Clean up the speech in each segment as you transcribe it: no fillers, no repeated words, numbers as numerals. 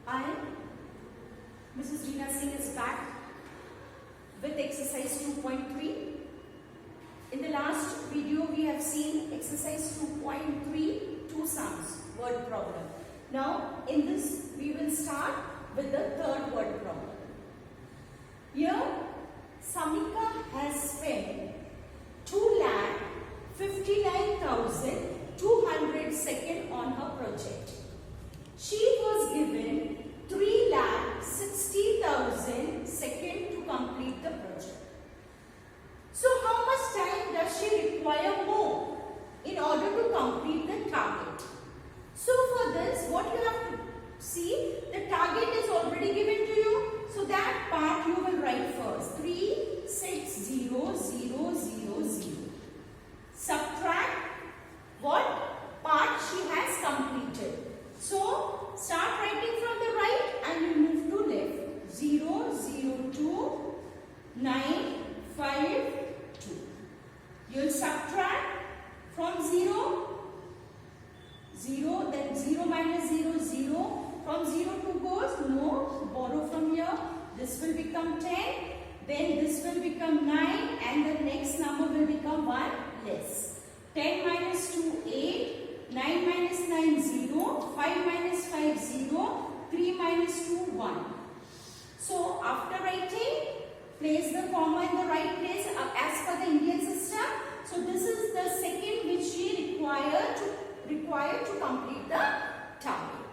I, Mrs. Reena Singh, is back with exercise 2.3. In the last video, we have seen exercise 2.3, two sums, word problem. Now, in this, we will start with the third word problem. Here, Samika has spent 2,59,200 seconds on her project. She was given 3,60,000 seconds to complete the project. So how much time does she require more in order to complete the target? So for this, what you have to see, the target is already given to you. So that part you will write first. 360,000. Subtract what part she has completed. So start writing from the right and you move to left. 002,952. You will subtract from 0, then 0 minus 0, 0. From 0 to goes, no, borrow from here. This will become 10, then this will become 9 and the next number will become 1 less. 10 minus 2, 8, 9 minus 9, 0, 5 minus 5, 0, 3 minus 2, 1. So after writing, place the comma in the right place as per the Indian system. So this is the second which she required to complete the target.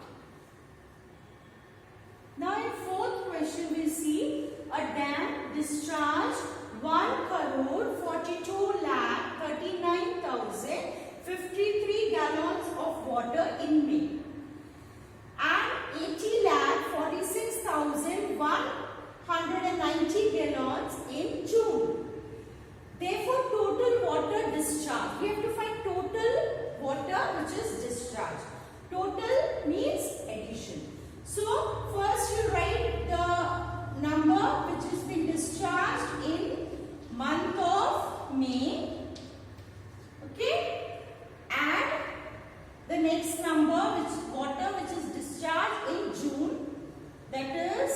Now in fourth question we see a dam discharged 1,42,39,053 gallons of water in May and 80,46,190 gallons in June. Therefore, total water discharged. We have to find total water which is discharged. Total means addition. So, first you write the number which has been discharged in month of May. Okay? And the next number water which is discharged in June. That is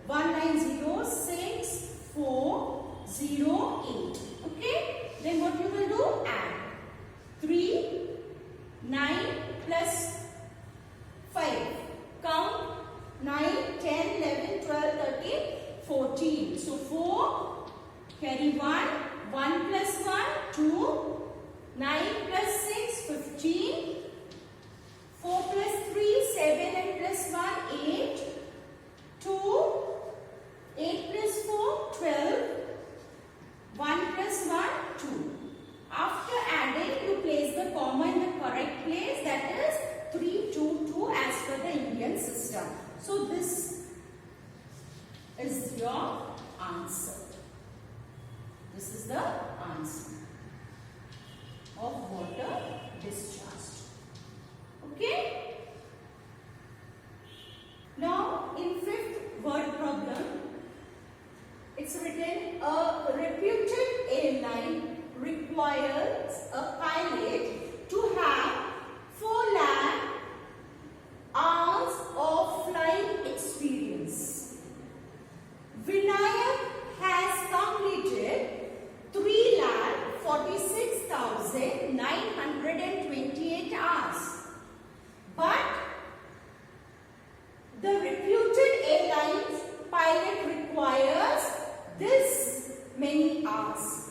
1906408. Okay? Then what you will do? Add 3, 9 plus 5. Count 9, 10, 11, 12, 13, 14. So 4, carry 1, 1 plus 1, 2, 9 plus 6, 15, 4 plus 3, 7 and plus 1, 8, 2, 8 plus 4, 12, 1 plus 1, 2. After adding, you place the comma in the correct place, that is 322 as per the Indian system. So this is your answer. This is the answer of water discharged. Okay? Now in fifth word problem, it's written a reputed airline requires a pilot to have 4 lakh hours of flying experience. Vinayak has completed 3,46,928 hours. But the reputed airline's pilot requires this many hours.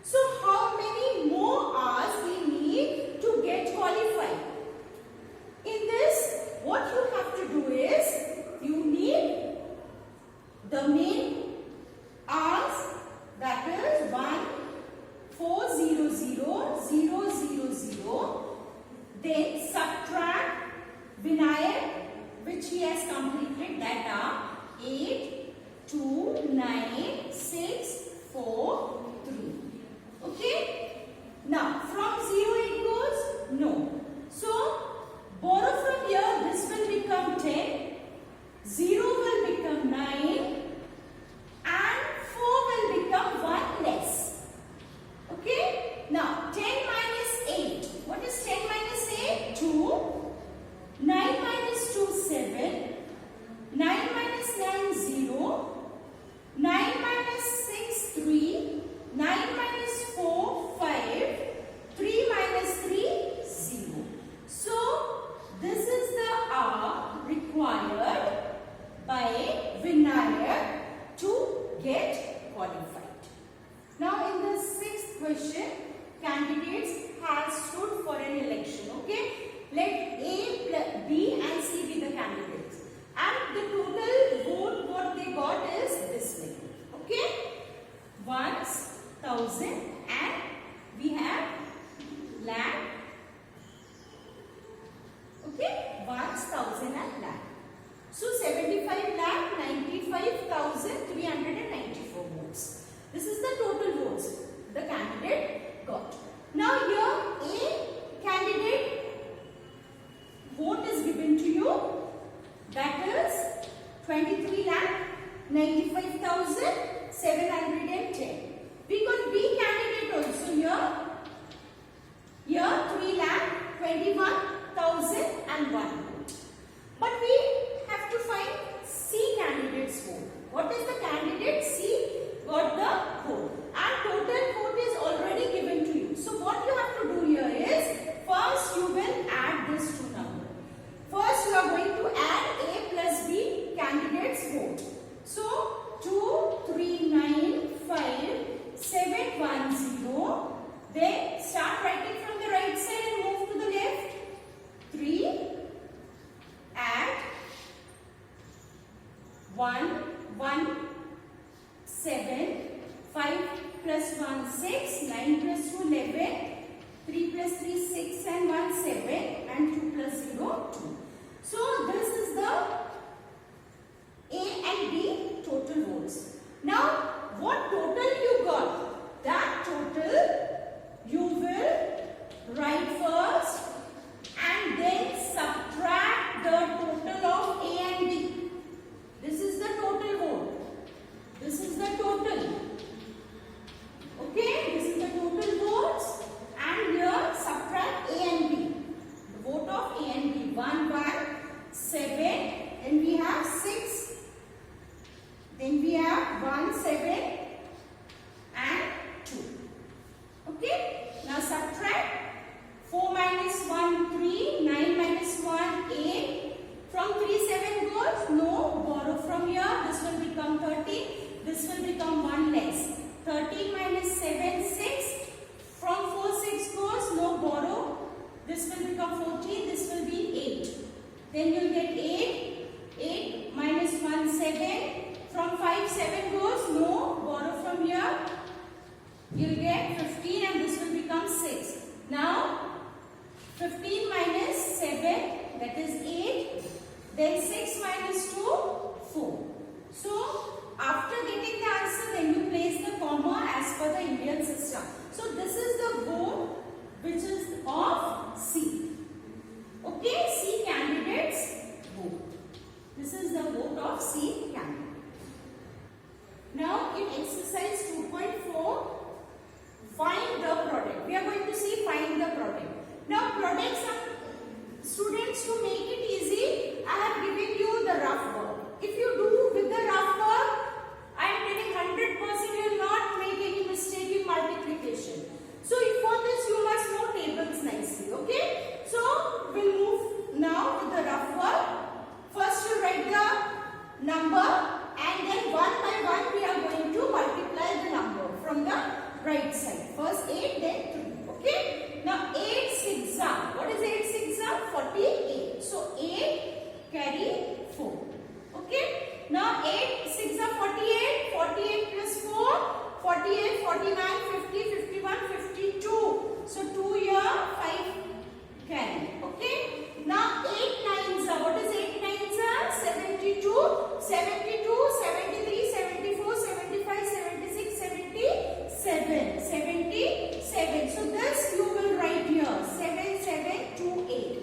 So how many more hours we need to get qualified? In this, what you have to do is, you need the main hours, that is 1,400,000, then subtract Vinayak, which he has completed, that are 8,2,9,6,4,3. Okay? Now, from 0 it goes? No. So, borrow from here, this will become 10, 0 will become 9 and 4 will become 1 less. Okay? Now, 10 minus 8. What is 10 minus 8? 2. 9 minus 2, 7. election. Candidates have stood for an election. Okay. Let A, B and C be the candidates. And the total vote what they got is this way. Okay. 1,000 and we have lakh. Okay. 1,000 and lakh. So 75 lakh 95,394 votes. This is the total votes the candidate got. Now here A candidate vote is given to you, that is 23 lakh 95,710. We got B candidate also here. Here 3 lakh 21,001 vote. But we have to find C candidate's vote. What is the candidate? C got the vote. And total vote is already given to you. So what you have to do here is, first you will add these two numbers. First you are going to add A plus B candidate's vote. So 2395710. Then start writing from the right side and move to the left. 3 add 1 1 7 5 plus 1 6 9 plus 2 11 3 plus 3 6 and 1 7 and 2 plus 0 2. So this is the A and B total votes. Now what total you got? That total you will write first and then subtract the total of A and B. This is the total vote. This is the total. Okay, this is the total votes and here subtract A and B. The vote of A and B. 1 1 7, then we have 6, then we have 1 7 and 2. Okay, now subtract 4 minus 1 3, 9 minus 1 8. From 3 7 goes, no, borrow from here, this will become 13, this will become 1 less. 13 minus 7 6. From 4 6 goes, no, borrow, this will become 14, this will be 8. Then you will get 8, 8 minus 1 7. From 5 7 goes, no, borrow from here, you will get 15 and this will become 6. Now 15 minus 7, that is 8, then 6 minus 2, 4. So after getting the answer, then you place the comma as per the Indian system. So this is the vote which is of C. Okay, C candidate's vote. This is the vote of C candidate. Now in exercise 2.4, find the product. We are going to see find the product. Now products are, students, to make it easy, I have given you the rough work. If you do with the rough work, I am telling 100% you will not make any mistake in multiplication. So for this you must know tables nicely. Okay. So we'll move now to the rough work. First you write the number and then one by one we are going to multiply the number from the right side. First 8, then 3. Okay. Now 8 6 are. What is 8 6 are? 48. So 8 carry 4. Okay. Now 8 6 are 48. 48 plus 4. 48, 49, 50, 51, 52. So 2 here, 5 carry. Okay. Now 8 9s are. What is 8 9s are? 72, 72, 73, 74, 75, 76, 77. 77. So this you will write here. 7, 7, 2, 8.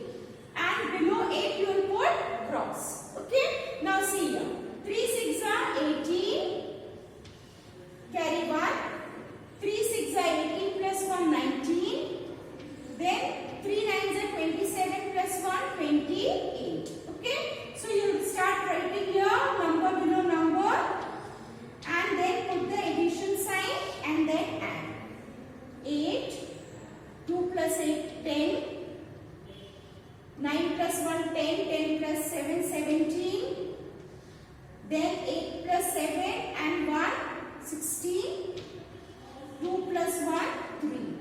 And below 8 you will put cross. Okay. Now see here. 3 6 are 18. Carry 1. 3 6 are 18 plus 1 19. Then 3 9s are 27 plus 1 28. Okay. So you will start writing here number below number and then put the addition sign and then add. 8. 2 plus 8 10. 9 plus 1 10. 10 plus 7 17. Then 8 plus 7 and 1 16. 2 plus 1 3.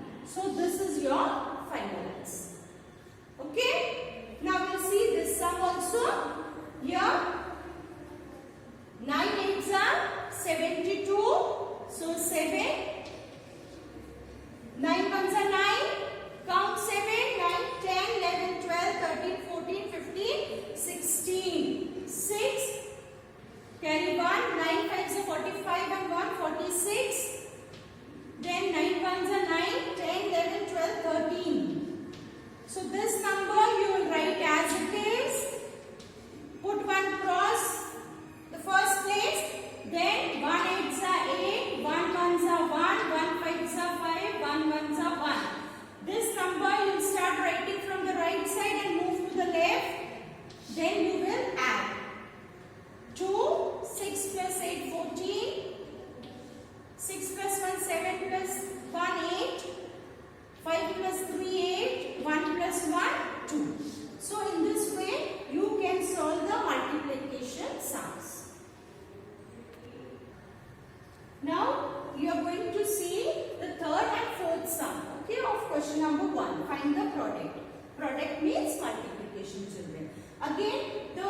question number 1. Find the product. Product means multiplication, children. Again, the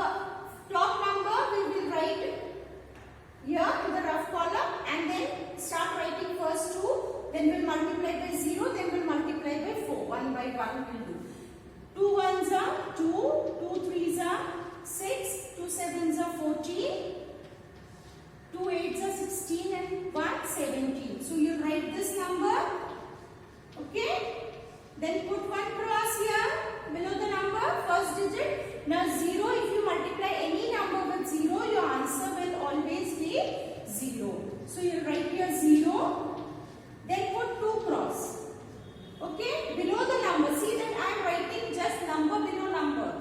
top number we will write here in the rough column and then start writing first 2, then we'll multiply by 0, then we'll multiply by 4. One by one we'll do. 2 ones are 2, 2 threes are 6, 2 sevens are 14, 2 eights are 16 and 1 17. So you write this number, okay? Then put one cross here below the number, first digit. Now 0, if you multiply any number with 0, your answer will always be 0. So you write here 0, then put 2 cross. Okay, below the number. See that I am writing just number below number.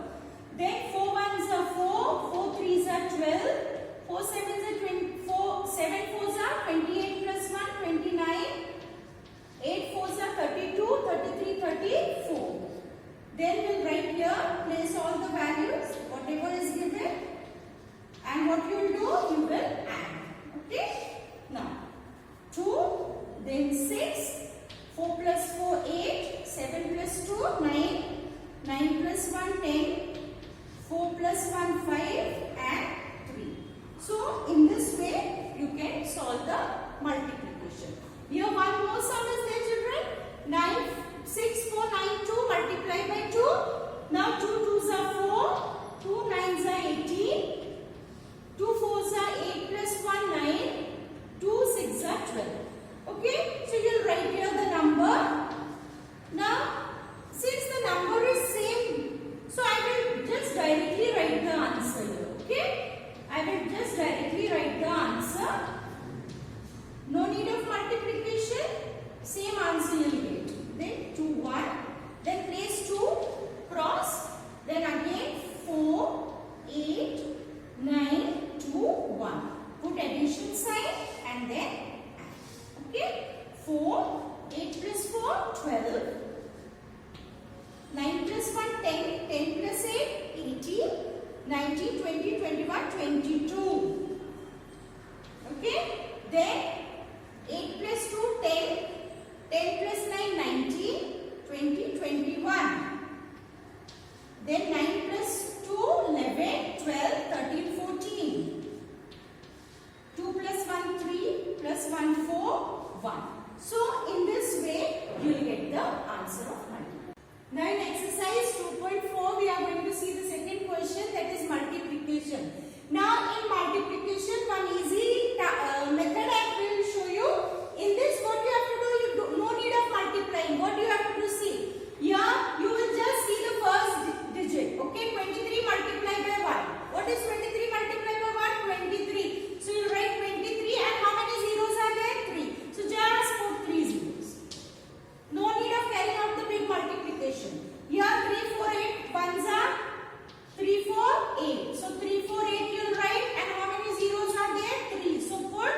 Then 4 ones are 4, 4 threes are 12, 4 sevens are 24, 7 fours are 28 plus 1, 29, 8 fours are 32, 33, 34. Then we'll write here, place all the values, whatever is given, and what you will do, you will add. Okay? Now, 2, then 6, 4 plus 4, 8, 7 plus 2, 9, 9 plus 1, 10, 4 plus 1, 5 and 3. So, in this way, you can solve the multiplication. Here one more sum is there, children. 9, 6, 4, 9, 2 multiply by 2. Now 2 2s are 4, 2 9s are 18, 2 4s are 8 plus 1, 9, 2 6 are 12. Okay, so you'll write here the number. Now, since the number is same, so I will just directly write the answer here. Okay, I will just directly write the answer. No need of multiplication. Same answer you'll get. Then 2 1. Then place 2 cross. Then again 4 8 9 2 1. Put addition sign and then add. Okay, 4, 8 plus 4, 12, 9 plus 1, 10, 10 plus 8, 18, 19, 20, 21, 22. Okay, then 8 plus 2, 10, 10 plus 9, 19, 20, 21. Then 9 plus 2, 11, 12, 13, 14. 2 plus 1, 3, plus 1, 4, 1. So, in this way, you will get the answer of multiplication. Now, in exercise 2.4, we are going to see the second question, that is multiplication. Now, in multiplication, one easy method I will show you. In this, what you have to do, no need of multiplying. What you have to do, see. Here, you will just see the first digit. Okay, 23 multiplied by 1. What is 23 multiplied by 1? 23. So, you write 23 and how many zeros are there? 3. So, just put 3 zeros. No need of carrying out the big multiplication. Here, 3, 4, 8. Ones are 3, 4, 8. So, 3, 4, 8 you will write and how many zeros are there? 3. So, put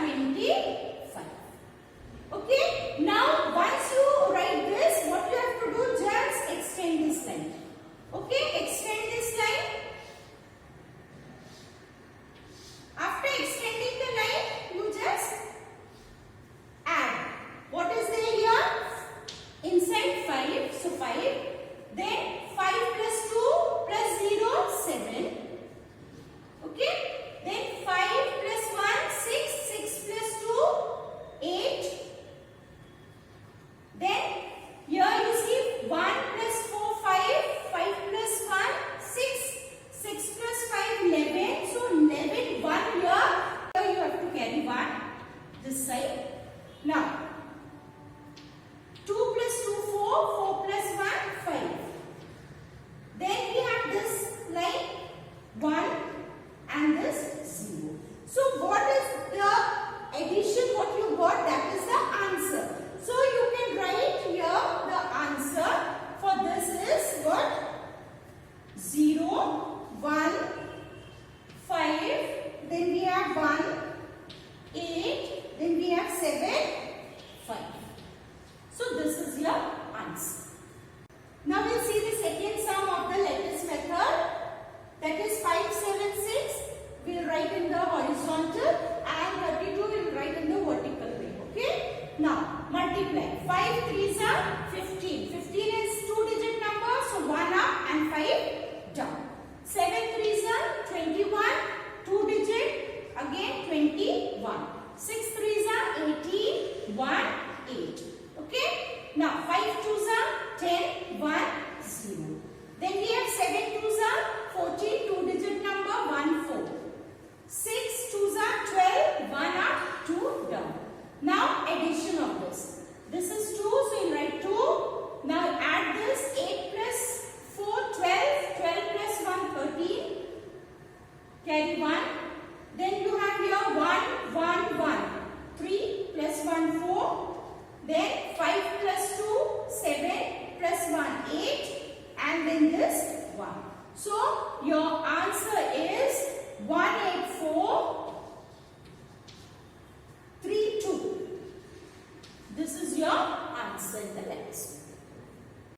25. Okay. Now once you write this, what you have to do, just extend this line. Okay, extend this line. After extending the line, you just add. What is there here? Inside 5, so 5. Then 5 plus 2 plus 0, 7. Okay. Then 5 plus 1, 6. 6 plus 2, 8. Then here you see 1 plus 4, 5. 5 plus 1, 6. 6 plus 5, 11. So 11, 1 here. Here you have to carry 1 this side. Now 2 plus 2, 4. 4 plus 1, 5. Then we have this line 1 and this 0. So what is the addition what you got? That is the answer. So you can write here the answer for this is what? 0, 1, 5. Then we have 1, 8. Then we have 7, 5. So this is your answer. Now we'll see the second sum of the lattice method. That is 5, 7, 6. We'll write in the horizontal and 32 we'll write in the vertical way. Okay. Now multiply. 5 3s are 15. 15 is 2-digit number, so 1 up and 5 down. 7 3s are 21. 2-digit again 21. 6 3s are 18. 1 8. Okay. Now 5 2s are 10. 1 0. Then we have 7 2s are 14. 2-digit number 1 4. 6 2s are 12. 1 up 2 down. Now addition of this. This is 2, so you write 2. Now add this 8 plus 4 12. 12 plus 1 13. Carry 1. Then you have here 1 1 1. 3 plus 1 4. Then 5 plus 2 7 plus 1 8. And then this 1. So your answer is 184 3 2. This is your answer in the next.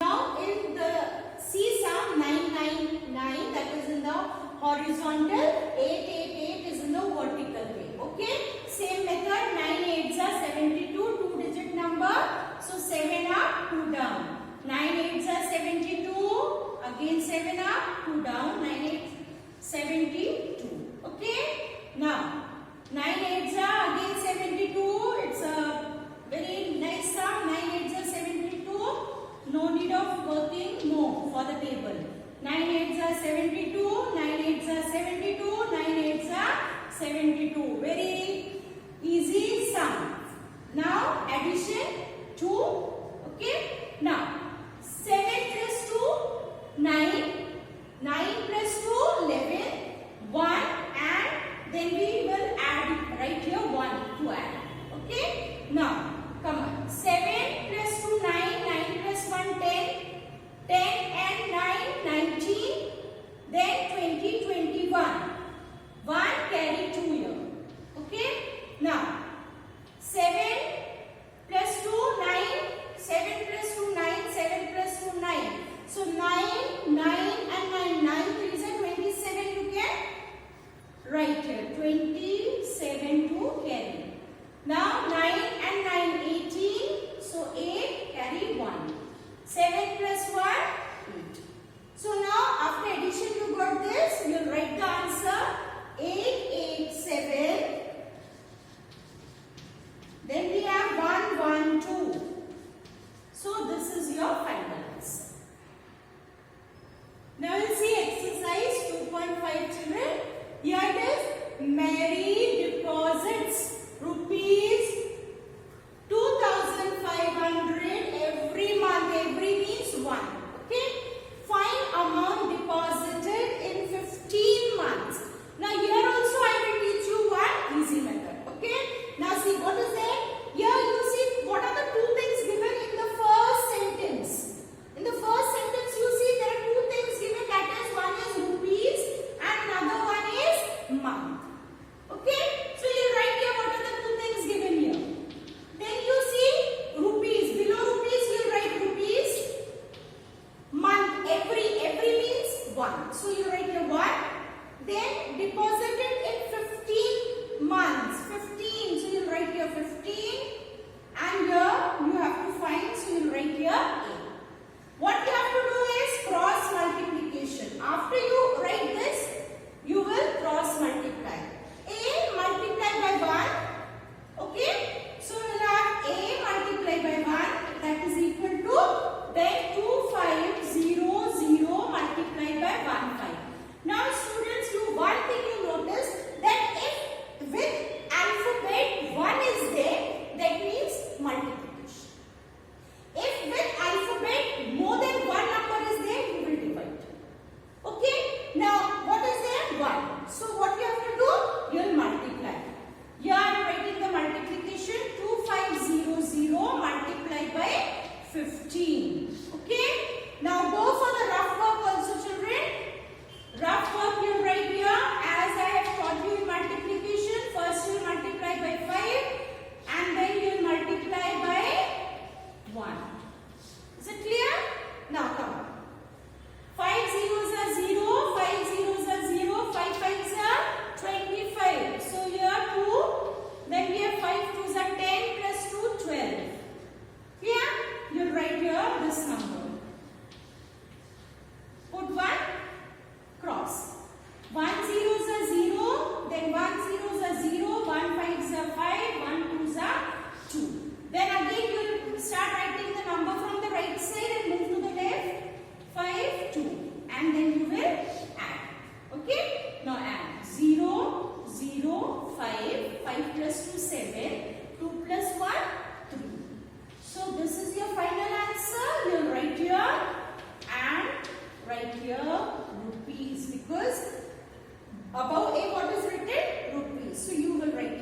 Now in the C sum 999, that is in the horizontal, 888 is in the vertical way. Okay. Same method. 9 8s are 72. 2-digit number. So 7 up, 2 down. 9 8s are 72. Again 7 up, 2 down. 9 8 72. Okay. Now 9 8s are again 72. It's a very nice sum. 9 8s are 72. No need of working more for the table. 9 8s are 72. 9 8s are 72. 9 8s are 72. Very easy sum. Now addition 2. Okay. Now 7 plus 2 9. 9 plus 2 11. 1 and then we will add right here 1 to add. Okay. Now come on. 7 plus 2 9. 9 plus 1 10. 10 and 9 19. Then 20 21. 1 carry 2 here. Okay. Now 7 plus 2 9. 7 plus 2 9.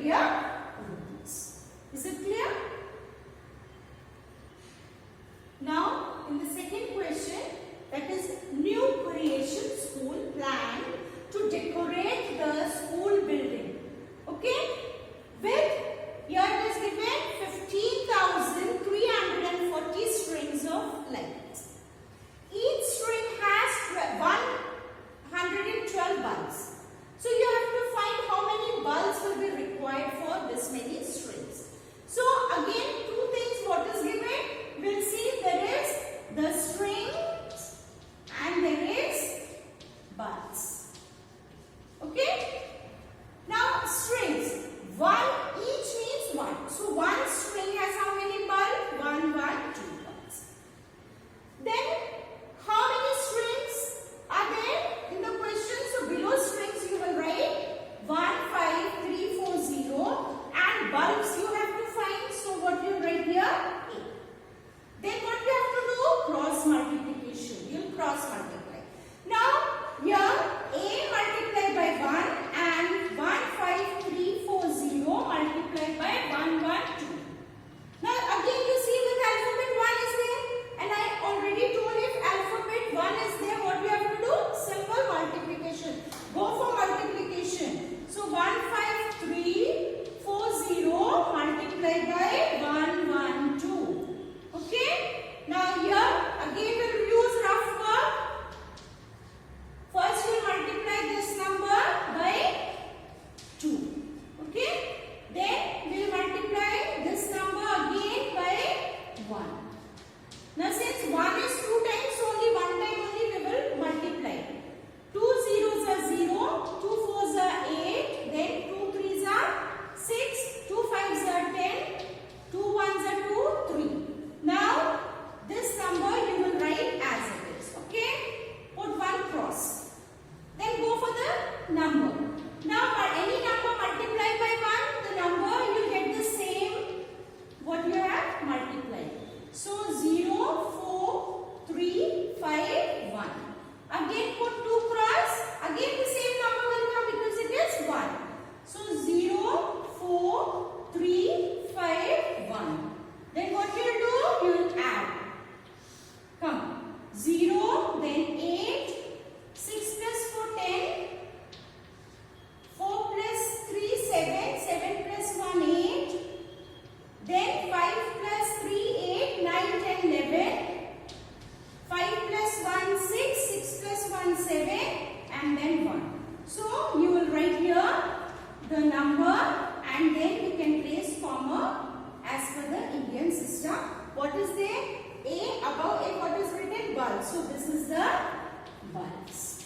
here rupees. Is it clear? Now, in the second question, that is new creation school plan to decorate the school building. Okay? With, here it is given 15,340 strings of lights. Each string has 112 bulbs. So you have to find how many bulbs will be required for this many strings. So again, two things what is given. We'll see there is the strings and there is bulbs. Okay? Now strings. One each means one. So one string has how many bulbs? 1, 2 bulbs. Then how many strings are there in the question? So below strings you will write 1, 5, 3, 4, 0 and bulbs you have to find. So what you write here? 8. Then what you have to do? Cross multiplication. You'll cross multiply. Now here A multiplied by 1 and 1, 5, 3, 4, 0 multiplied by 1, 1, 2. Now again you see with alphabet 1 is there and I already told if alphabet 1 is there what we have to do? Simple multiplication. Go for multiplication. So 1, 5, 3, 4, 0 multiplied by 1, 1, 2. Okay? Now here again we will use rough work. First we multiply this number by 2. Okay? Then we will multiply this number again by 1. Now since 1 is 2 times, only 1 time only we will multiply. 2 zeros are 0, 2 fours are 8, then 2 threes are 6, 2 fives are 10, 2 ones are 2, 3. Now this number you will write as it is. Okay? Put one cross. Then go for the number. Now any number multiplied by 1, the number you get the same what you have multiplied. So 0, 4, 3, 5, 1. Again put 2 cross. Again the same number will come because it is 1. So 0, 4, 3, 5, 1. Then what you will do? You will add. Come. 0, then 8, 6 plus 4, 10, 4 plus 3, 7, 7 plus 1, 8, then 5 plus 3, 8, 9, 10, 11, 5 plus 1, 6, 6 plus 1, 7 and then 1. So you will write here the number and then you can place comma as per the Indian system. What is there? A, above A what is written? Bulbs. So this is the bulbs.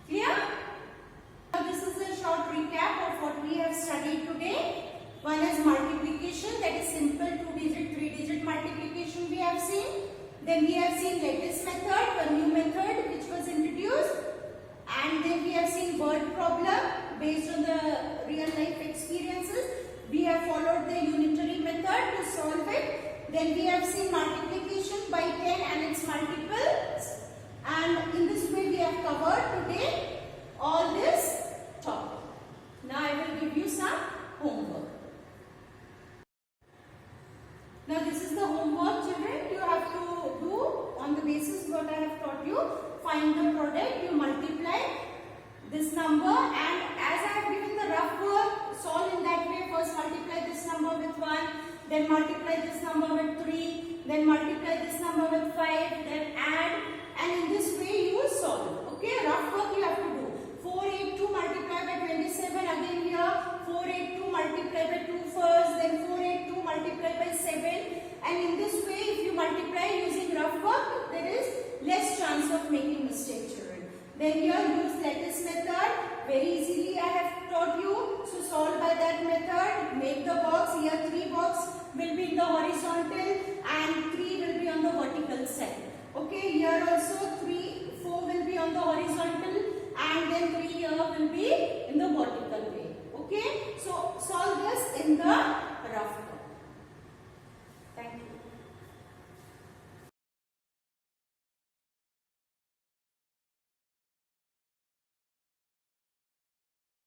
Clear? Now this is a short recap of what we have studied today. One is multiplication, that is simple 2-digit, 3-digit multiplication we have seen. Then we have seen lattice method, a new method which was introduced. And then we have seen word problem based on the real life experiences. We have followed the unitary method to solve it. Then we have seen multiplication by 10 and its multiples. And in this way we have covered today all this topic. Now I will give you some homework. Now this is the homework, children. You have to do on the basis what I have taught you. Find the product, you multiply this number and as I have given the rough work, solve in that way. First multiply this number with 1, then multiply this number with 3, then multiply this number with 5, then add and in this way you solve. Okay, rough work you have to do. 482 multiplied by 27 again here, 482 multiplied by 2 first, then 482 multiplied by 7 and in this way if you multiply using rough work there is less chance of making mistake, children. Then here use lattice method, very easily I have taught you. So solve by that method, make the box, here 3 box will be in the horizontal and 3 will be on the vertical side. Okay, here also 4 will be on the horizontal and then 3 here will be